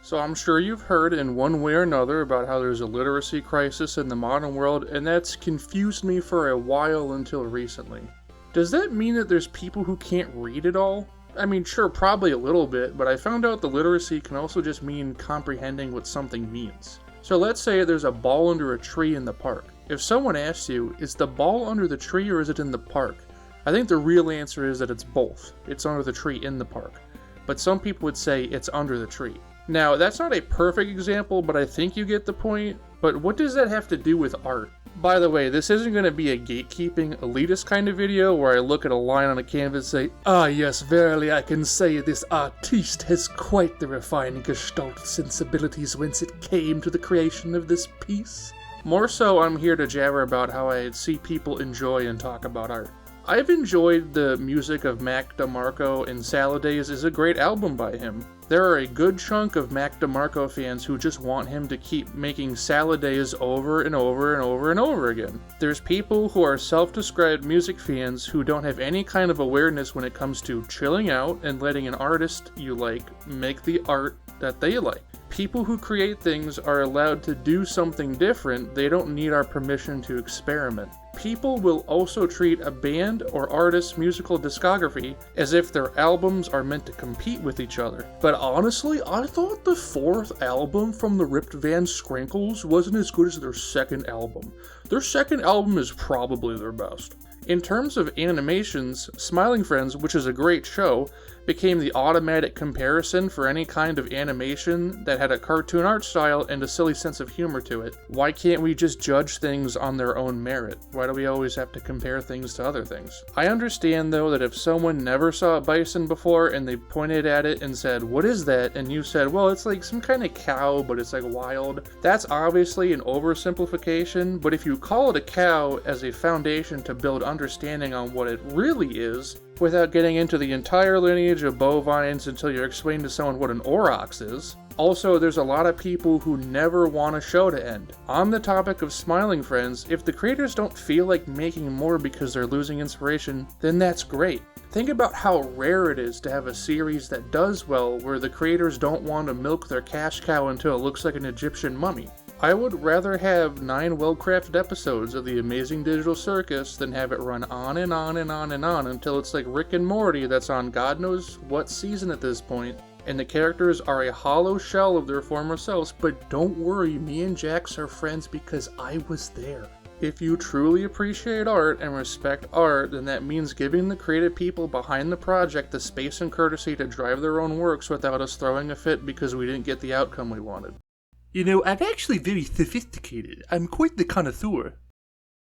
So I'm sure you've heard in one way or another about how there's a literacy crisis in the modern world, and that's confused me for a while until recently. Does that mean that there's people who can't read at all? I mean, sure, probably a little bit, but I found out the literacy can also just mean comprehending what something means. So let's say there's a ball under a tree in the park. If someone asks you, is the ball under the tree or is it in the park? I think the real answer is that it's both. It's under the tree in the park. But some people would say it's under the tree. Now, that's not a perfect example, but I think you get the point. But what does that have to do with art? By the way, this isn't going to be a gatekeeping, elitist kind of video where I look at a line on a canvas and say, "Ah yes, verily I can say this artiste has quite the refined gestalt sensibilities whence it came to the creation of this piece." More so, I'm here to jabber about how I see people enjoy and talk about art. I've enjoyed the music of Mac DeMarco, and Salad Days is a great album by him. There are a good chunk of Mac DeMarco fans who just want him to keep making Salad Days over and over and over and over again. There's people who are self-described music fans who don't have any kind of awareness when it comes to chilling out and letting an artist you like make the art that they like. People who create things are allowed to do something different. They don't need our permission to experiment. People will also treat a band or artist's musical discography as if their albums are meant to compete with each other. But honestly, I thought the fourth album from the Ripped Van Sprinkles wasn't as good as their second album. Their second album is probably their best. In terms of animations, Smiling Friends, which is a great show, became the automatic comparison for any kind of animation that had a cartoon art style and a silly sense of humor to it. Why can't we just judge things on their own merit? Why do we always have to compare things to other things? I understand though that if someone never saw a bison before and they pointed at it and said, "What is that?" and you said, "Well, it's like some kind of cow, but it's like wild," that's obviously an oversimplification, but if you call it a cow as a foundation to build understanding on what it really is, without getting into the entire lineage of bovines until you're explaining to someone what an aurochs is. Also, there's a lot of people who never want a show to end. On the topic of Smiling Friends, if the creators don't feel like making more because they're losing inspiration, then that's great. Think about how rare it is to have a series that does well where the creators don't want to milk their cash cow until it looks like an Egyptian mummy. I would rather have 9 well-crafted episodes of The Amazing Digital Circus than have it run on and on and on and on until it's like Rick and Morty that's on God knows what season at this point, and the characters are a hollow shell of their former selves. But don't worry, me and Jax are friends because I was there. If you truly appreciate art and respect art, then that means giving the creative people behind the project the space and courtesy to drive their own works without us throwing a fit because we didn't get the outcome we wanted. You know, I'm actually very sophisticated. I'm quite the connoisseur.